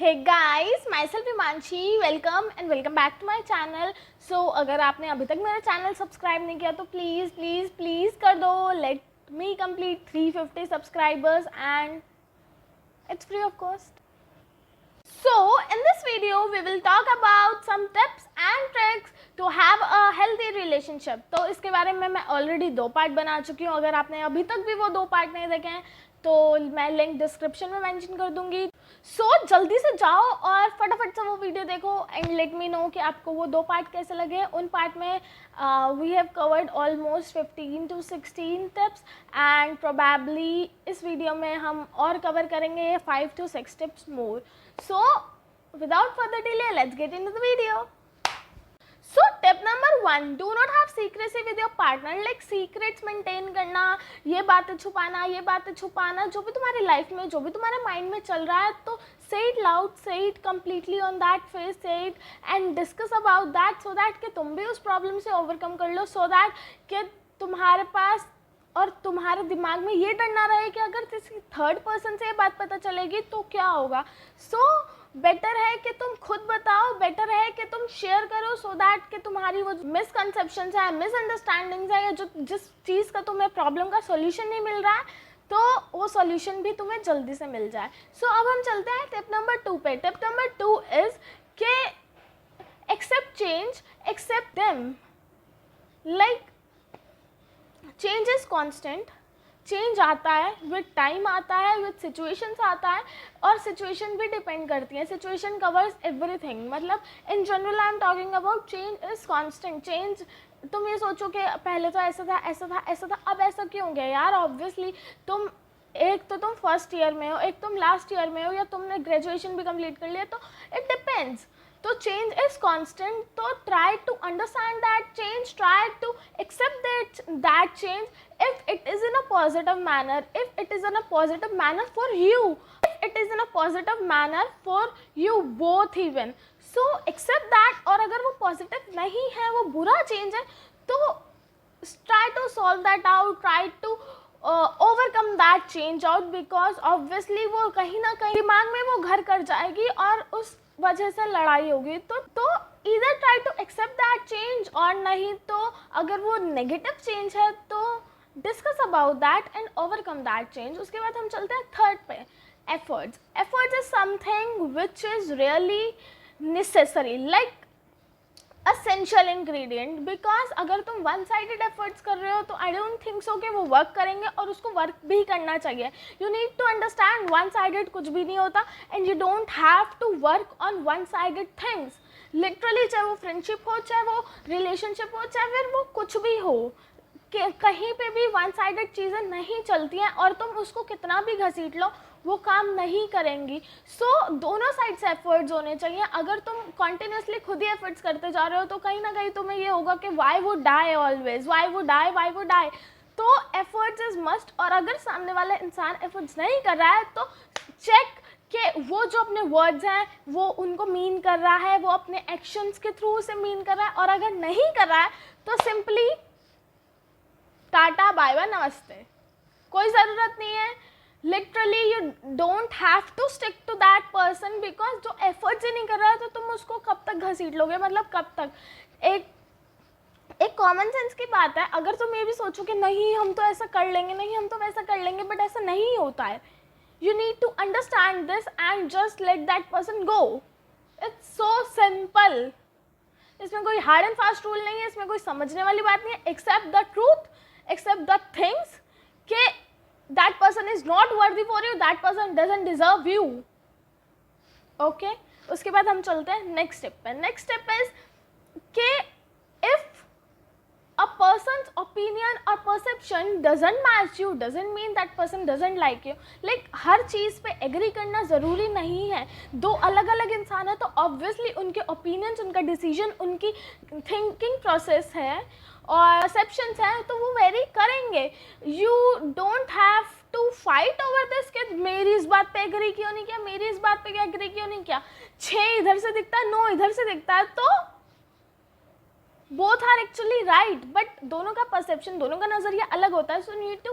Hey guys, myself Himanshi, welcome and welcome back to my channel. So अगर आपने अभी तक मेरा चैनल सब्सक्राइब नहीं किया तो प्लीज़ प्लीज़ प्लीज़ कर दो। Let me complete 350 subscribers and it's free of cost. So in this video we will talk about some tips and tricks to have a healthy relationship. तो इसके बारे में मैं ऑलरेडी 2 पार्ट बना चुकी हूँ। अगर आपने अभी तक भी वो 2 पार्ट नहीं देखे हैं तो मैं लिंक डिस्क्रिप्शन में मेंशन कर दूंगी। सो जल्दी से जाओ और फटाफट से वो वीडियो देखो एंड लेट मी नो कि आपको वो 2 पार्ट कैसे लगे। उन पार्ट में we have covered almost 15 to 16 tips and probably इस वीडियो में हम और कवर करेंगे 5 to 6 tips more. So without further delay let's get into the video. So tip number 1, do not have secrecy with your partner. Like secrets maintain करना, ये बातें छुपाना, जो भी तुम्हारी लाइफ में, जो भी तुम्हारे माइंड में चल रहा है, तो say it loud, say it completely on that face, say it and discuss about that so that कि तुम भी उस प्रॉब्लम से ओवरकम कर लो, so that कि तुम्हारे पास और तुम्हारे दिमाग में ये डर ना रहे कि अगर किसी थर्ड पर्सन से ये बात पता चलेगी तो क्या होगा। सो बेटर है कि तुम खुद बताओ, बेटर है कि तुम शेयर करो सो दैट कि तुम्हारी वो मिसकंसेप्शंस है, मिसअंडरस्टैंडिंग्स है या जो जिस चीज़ का तुम्हें प्रॉब्लम का सॉल्यूशन नहीं मिल रहा है तो वो सॉल्यूशन भी तुम्हें जल्दी से मिल जाए। सो अब हम चलते हैं टिप नंबर 2 पे। टिप नंबर 2 इज़ कि accept change, accept them. Like change is constant, change आता है विद टाइम, आता है विद सिचुएशंस आता है और सिचुएशन भी डिपेंड करती है। Situation covers everything. मतलब in general I am talking about change is constant. Change तुम ये सोचो कि पहले तो ऐसा था, अब ऐसा क्यों हो गया यार। ऑब्वियसली तुम तुम फर्स्ट ईयर में हो, एक तुम लास्ट ईयर में हो या तुमने ग्रेजुएशन भी कंप्लीट कर लिया, तो इट डिपेंड्स। तो चेंज इज कॉन्स्टेंट, तो try to understand that change, try to accept that change if it is in a positive manner, if it is in a positive manner for you, if it is in a positive manner for you both even, so accept that। और अगर वो positive नहीं है, वो बुरा change है, तो try to solve that out, try to overcome that change out, because obviously वो कहीं ना कहीं दिमाग में वो घर कर जाएगी और उस वजह से लड़ाई होगी। तो either try to accept that change और नहीं तो अगर वो negative change है तो discuss about that and overcome that change. उसके बाद हम चलते हैं थर्ड पे, efforts. Efforts is something which is really necessary, like essential ingredient. Because अगर तुम वन साइडेड एफर्ट्स कर रहे हो तो आई डोंट थिंक सो कि वो वर्क करेंगे और उसको वर्क भी करना चाहिए। You need to understand one sided कुछ भी नहीं होता and you don't have to work on one sided things. Literally चाहे वो फ्रेंडशिप हो, चाहे वो रिलेशनशिप हो, चाहे फिर वो कुछ भी हो, कि कहीं पे भी वन साइडेड चीज़ें नहीं चलती हैं और तुम उसको कितना भी घसीट लो वो काम नहीं करेंगी। सो दोनों साइड से एफर्ट्स होने चाहिए। अगर तुम कॉन्टिन्यूसली खुद ही एफर्ट्स करते जा रहे हो तो कहीं ना कहीं तुम्हें ये होगा कि why would I always, why would I. तो एफर्ट्स इज मस्ट। और अगर सामने वाला इंसान एफर्ट्स नहीं कर रहा है तो चेक कि वो जो अपने वर्ड्स हैं वो उनको मीन कर रहा है, वो अपने एक्शंस के थ्रू उसे मीन कर रहा है। और अगर नहीं कर रहा है तो सिंपली टाटा बाय बाय नमस्ते, कोई ज़रूरत नहीं है। Literally you don't have to stick to that person, because जो एफर्ट्स ही नहीं कर रहा है तो तुम उसको कब तक घसीट लोगे। मतलब कब तक। एक कॉमन सेंस की बात है, अगर तुम ये भी सोचो कि नहीं हम तो ऐसा कर लेंगे, नहीं हम तो वैसा कर लेंगे, बट ऐसा नहीं होता है। You need to understand this and just let that person go. It's so simple. इसमें कोई हार्ड एंड फास्ट रूल नहीं है, इसमें कोई समझने वाली बात नहीं है। Accept the truth, accept the things कि that person is not worthy for you, that person doesn't deserve you, okay। उसके बाद हम चलते हैं नेक्स्ट स्टेप पे। नेक्स्ट स्टेप इज कि if a person's opinion or perception doesn't match you, doesn't mean that person doesn't like you। like हर चीज़ पे agree करना ज़रूरी नहीं है। दो अलग अलग इंसान है तो ऑब्वियसली उनके ओपिनियंस, उनका डिसीजन, उनकी थिंकिंग प्रोसेस है और परसेप्शंस हैं तो वो वेरी करेंगे। You don't have to fight over this कि मेरी इस बात पे एग्री क्यों नहीं किया, मेरी इस बात पे एग्री क्यों नहीं किया। 6 इधर से दिखता है, 9 इधर से दिखता है, तो both are actually right, but दोनों का परसेप्शन, दोनों का नज़रिया अलग होता है। So need to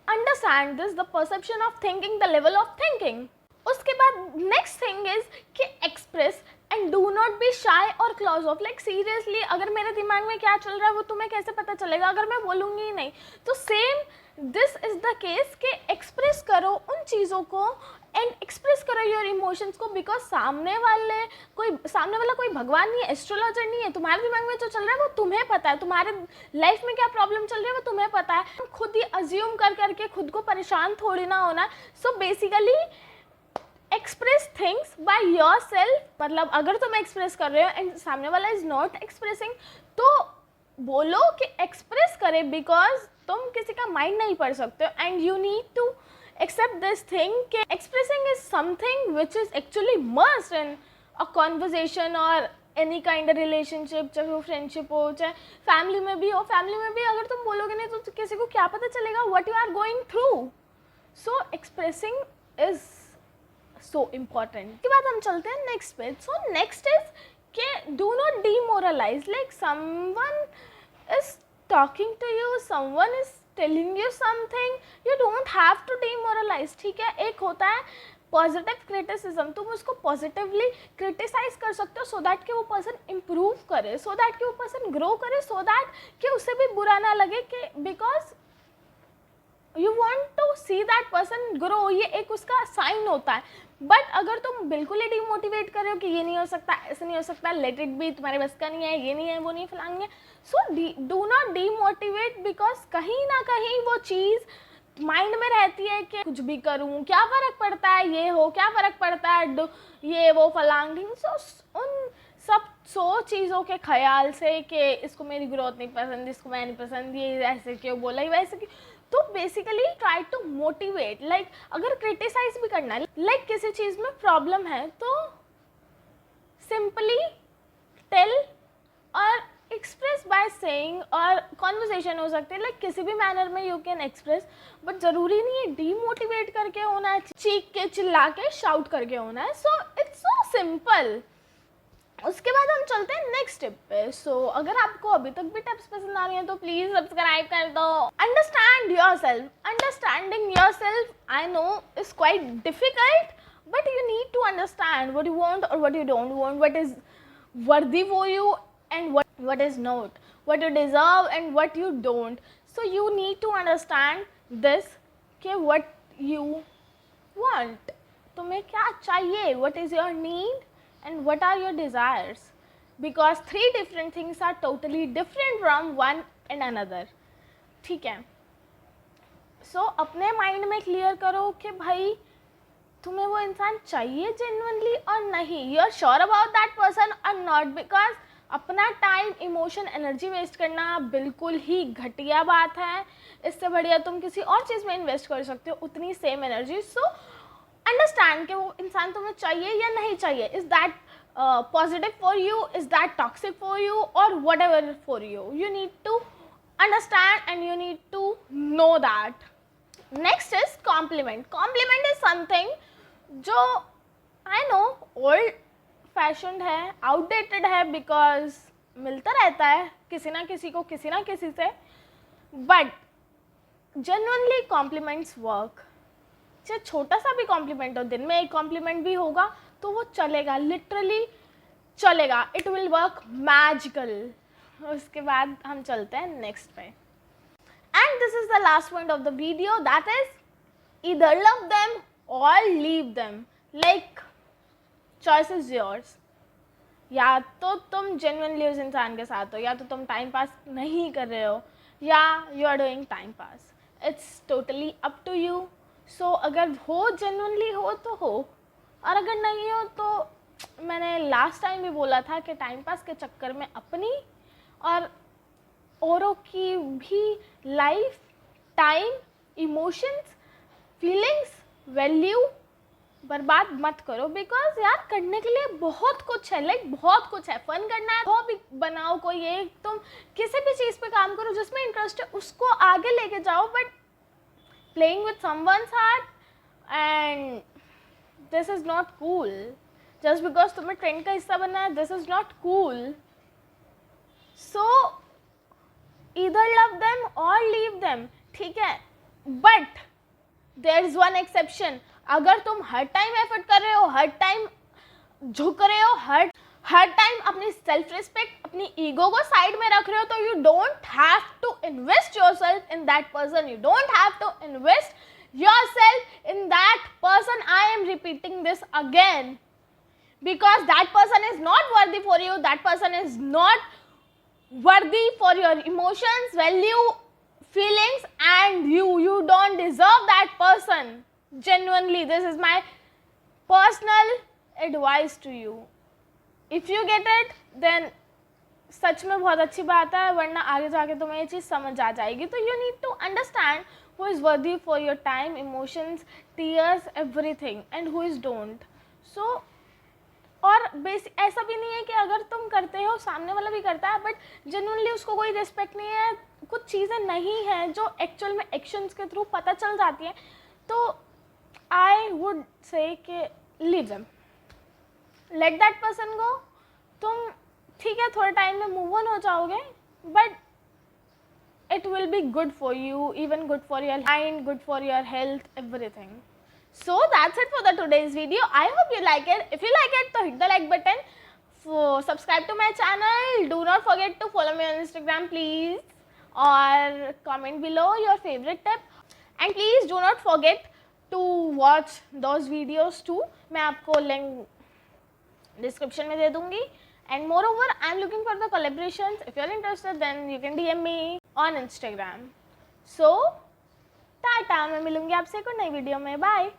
understand this, the perception of thinking, the level of thinking. उसके बाद नेक्स्ट थिंग इज कि express and do not be shy और क्लोज ऑफ। लाइक सीरियसली, अगर मेरे दिमाग में क्या चल रहा है वो तुम्हें कैसे पता चलेगा अगर मैं बोलूँगी ही नहीं। तो same this is the case कि एक्सप्रेस करो उन चीज़ों को एंड एक्सप्रेस करो योर इमोशंस को, बिकॉज सामने वाला कोई भगवान नहीं है, एस्ट्रोलॉजर नहीं है। तुम्हारे दिमाग में जो चल रहा है वो तुम्हें पता है, तुम्हारे लाइफ में क्या प्रॉब्लम चल रही है वो तुम्हें पता है। खुद ही अज्यूम कर करके खुद को परेशान थोड़ी ना होना। So basically express things by your self. मतलब अगर तुम एक्सप्रेस कर रहे हो एंड सामने वाला इज नॉट एक्सप्रेसिंग, तो बोलो कि एक्सप्रेस करे, बिकॉज तुम किसी का माइंड नहीं पढ़ सकते हो and you need to accept this thing कि expressing is something which is actually must in a conversation or any kind of relationship, चाहे वो फ्रेंडशिप हो चाहे फैमिली में भी हो। फैमिली में भी अगर तुम बोलोगे नहीं तो किसी को क्या पता चलेगा what you are going through। so expressing is so important। उसके बाद हम चलते हैं नेक्स्ट पे। so next is कि do not demoralize, like someone is talking to you, someone is telling you something, you don't have to demoralize। ठीक है, एक होता है पॉजिटिव क्रिटिसिज्म, तुम उसको पॉजिटिवली क्रिटिसाइज कर सकते हो सो दैट कि वो पर्सन इम्प्रूव करे, सो दैट कि वो पर्सन ग्रो करे, सो दैट कि उसे भी बुरा ना लगे कि because you want to see that person grow, ये एक उसका साइन होता है। बट अगर तुम बिल्कुल ही डिमोटिवेट कर रहे हो कि ये नहीं हो सकता, ऐसे नहीं हो सकता, लेट इट बी, तुम्हारे बस का नहीं है, ये नहीं है, वो नहीं, फलानी है, so do not demotivate, because कहीं ना कहीं वो चीज़ माइंड में रहती है कि कुछ भी करूँ क्या फ़र्क पड़ता है, ये हो क्या फ़र्क पड़ता है, ये वो फलांग। सो उन सब 100 चीज़ों के ख्याल से कि इसको मेरी ग्रोथ नहीं पसंद, इसको मैं नहीं पसंद, ये ऐसे क्यों बोला, ये वैसे क्यों, तो basically try to motivate. Like अगर क्रिटिसाइज भी करना है, लाइक किसी चीज़ में प्रॉब्लम है तो सिंपली टेल और एक्सप्रेस बाय सेइंग, और कॉन्वर्सेशन हो सकती है, लाइक किसी भी मैनर में यू कैन एक्सप्रेस, बट ज़रूरी नहीं है डीमोटिवेट करके होना है, चीख के चिल्ला के शाउट करके होना है। So it's so simple. उसके बाद हम चलते हैं नेक्स्ट टिप पे। सो अगर आपको अभी तक भी टिप्स पसंद आ रही हैं तो प्लीज़ सब्सक्राइब कर दो। Understand your self. Understanding your self I know is quite difficult, but you need to understand what you want or what you don't want, what is worthy for you and what is not, what you deserve and what you don't। so you need to understand this कि what you want, तुम्हें क्या चाहिए, what is your need and what are your desires, because 3 different things are totally different from one and another। ठीक है, so अपने mind में clear करो कि भाई तुम्हें वो इंसान चाहिए जेन्युइनली और नहीं, you are sure about that person और नॉट, बिकॉज अपना टाइम, इमोशन, एनर्जी वेस्ट करना बिल्कुल ही घटिया बात है। इससे बढ़िया तुम किसी और चीज़ में इन्वेस्ट कर सकते हो उतनी सेम एनर्जी। सो अंडरस्टैंड कि वो इंसान तुम्हें चाहिए या नहीं चाहिए, is that positive for you, is that toxic for you or whatever for you, you need to understand and you need to know that. Next is compliment. Compliment is something जो I know old fashion है, outdated है, because मिलता रहता है किसी ना किसी को किसी ना किसी से, बट जेन्युइनली कॉम्प्लीमेंट्स वर्क। चाहे छोटा सा भी कॉम्प्लीमेंट हो, दिन में एक कॉम्प्लीमेंट भी होगा तो वो चलेगा, लिटरली चलेगा, इट विल वर्क मैजिकल। उसके बाद हम चलते हैं नेक्स्ट पे, and this is the last point of the video, that is either love them और leave them. Like choice is yours, या तो तुम जेन्युइनली उस इंसान के साथ हो, या तो तुम टाइम पास नहीं कर रहे हो, या you are doing time pass, its totally up to you. So अगर हो जेन्युइनली हो तो हो, और अगर नहीं हो तो मैंने लास्ट टाइम भी बोला था कि टाइम पास के चक्कर में अपनी और औरों की भी life, time, emotions, feelings, value बर्बाद मत करो, बिकॉज यार करने के लिए बहुत कुछ है, लाइक बहुत कुछ है। फन करना है हॉबी बनाओ कोई एक, तुम किसी भी चीज़ पे काम करो जिसमें इंटरेस्ट है, उसको आगे लेके जाओ, but playing with someone's heart and this is not cool. Just because तुम्हें ट्रेंड का हिस्सा बनना है, this is not cool. So either love them और लीव देम, ठीक है, but there is one exception. अगर तुम हर टाइम एफर्ट कर रहे हो, हर टाइम झुक रहे हो, हर टाइम अपनी सेल्फ रिस्पेक्ट, अपनी ईगो को साइड में रख रहे हो, तो you don't have to invest yourself in that person, you don't have to invest yourself in that person. I am repeating this again because that person is not worthy for you, that person is not worthy for your emotions, value, feelings, and you don't deserve that person. Genuinely, this is my personal advice to you. If you get it, then सच में बहुत अच्छी बात है, वरना आगे जाके तुम्हें ये चीज़ समझ आ जाएगी. तो you need to understand who is worthy for your time, emotions, tears, everything, and who is don't. So और बेसिक ऐसा भी नहीं है कि अगर तुम करते हो सामने वाला भी करता है बट जेन्युइनली उसको कोई रिस्पेक्ट नहीं है, कुछ चीज़ें नहीं हैं जो एक्चुअल में एक्शंस के थ्रू पता चल जाती हैं, तो आई वुड से कि leave them, late that person गो. तुम ठीक है थोड़े टाइम में मूव ऑन हो जाओगे, but it will be good for you, even good for your mind, good for your health, everything. So that's it for the today's video. I hope you like it. If you like it, so hit the like button, subscribe to my channel, do not forget to follow me on Instagram please, or comment below your favorite tip, and please do not forget to watch those videos too. मैं आपको link description में दे दूँगी. And moreover, I am looking for the collaborations. If you are interested, then you can DM me on Instagram. So, Tata, मैं मिलूंगी आपसे एक और नई वीडियो में. बाय.